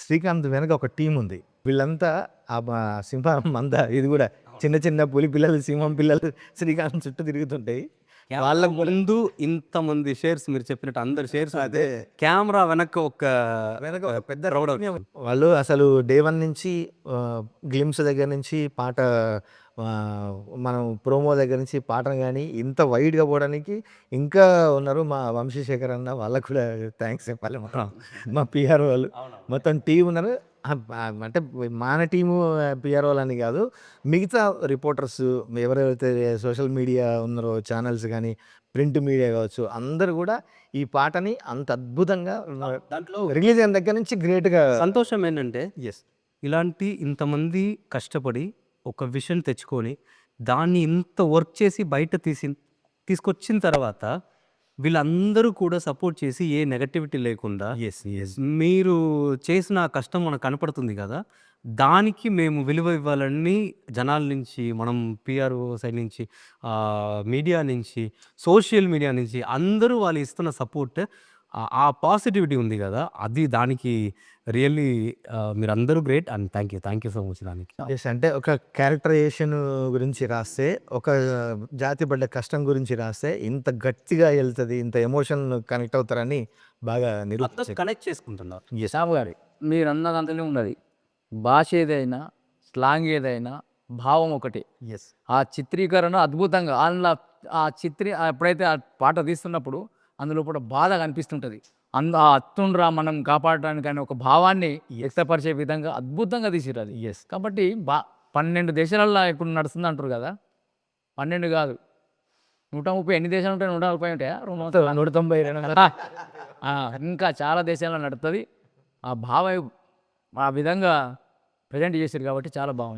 శ్రీకాంత్ వెనక ఒక టీం ఉంది. వీళ్ళంతా సింహం మంద ఇది కూడా చిన్న చిన్న పులి పిల్లలు, సింహం పిల్లలు శ్రీకాంత్ చుట్టూ తిరుగుతుంటాయి. వాళ్ళ ముందు ఇంతమంది షేర్స్ మీరు చెప్పినట్టు అందరు షేర్స్ అదే కెమెరా వెనక ఒక పెద్ద crowd వాళ్ళు అసలు డే 1 నుంచి గ్లిమ్స్ దగ్గర నుంచి పాట మనం ప్రోమో దగ్గర నుంచి పాటను కానీ ఇంత వైడ్గా పోవడానికి ఇంకా ఉన్నారు. మా వంశీశేఖర్ అన్న వాళ్ళకు కూడా థ్యాంక్స్ చెప్పాలి. మా పిఆర్ వాళ్ళు మొత్తం టీం ఉన్నారు. అంటే మన టీము పిఆర్ వాళ్ళని కాదు, మిగతా రిపోర్టర్స్ ఎవరైతే సోషల్ మీడియా ఉన్నారో ఛానల్స్ కానీ ప్రింట్ మీడియా కావచ్చు, అందరూ కూడా ఈ పాటని అంత అద్భుతంగా దాంట్లో రిలీజ్ అయిన దగ్గర నుంచి గ్రేట్గా. సంతోషం ఏంటంటే ఎస్ ఇలాంటి ఇంతమంది కష్టపడి ఒక విషయం తెచ్చుకొని దాన్ని ఇంత వర్క్ చేసి బయట తీసుకొచ్చిన తర్వాత వీళ్ళందరూ కూడా సపోర్ట్ చేసి ఏ నెగటివిటీ లేకుండా ఎస్ ఎస్ మీరు చేసిన ఆ కష్టం మనకు కనపడుతుంది కదా, దానికి మేము విలువ ఇవ్వాలని జనాల నుంచి, మనం పిఆర్ఓ సైడ్ నుంచి, మీడియా నుంచి, సోషల్ మీడియా నుంచి అందరూ వాళ్ళు ఇస్తున్న సపోర్ట్, ఆ పాజిటివిటీ ఉంది కదా, అది దానికి రియల్లీ మీరందరూ great and thank you so much దానికి. ఎస్ అంటే ఒక క్యారెక్టరైజేషన్ గురించి రాస్తే, ఒక జాతి పడ్డ కష్టం గురించి రాస్తే ఇంత గట్టిగా వెళ్తుంది, ఇంత ఎమోషన్ కనెక్ట్ అవుతారని బాగా కనెక్ట్ చేసుకుంటున్నారు. శ్యామ్ గారి మీరు అన్నదంతనే ఉన్నది. భాష ఏదైనా, స్లాంగ్ ఏదైనా, భావం ఒకటి. ఎస్ ఆ చిత్రీకరణ అద్భుతంగా అందులో ఎప్పుడైతే ఆ పాట తీస్తున్నప్పుడు అందులో కూడా బాధ కనిపిస్తుంటుంది. ఆ అత్తుండ్రా మనం కాపాడడానికి అనే ఒక భావాన్ని వ్యక్తపరిచే విధంగా అద్భుతంగా తీసిరు అది. ఎస్ కాబట్టి 12 దేశాలలో ఇప్పుడు నడుస్తుంది అంటారు కదా, 12 కాదు 130 ఎన్ని దేశాలు ఉంటాయి? 140 ఉంటాయా? 192 ఇంకా చాలా దేశాల్లో నడుస్తుంది. ఆ భావ ఆ విధంగా ప్రజెంట్ చేశారు కాబట్టి చాలా బాగుంది.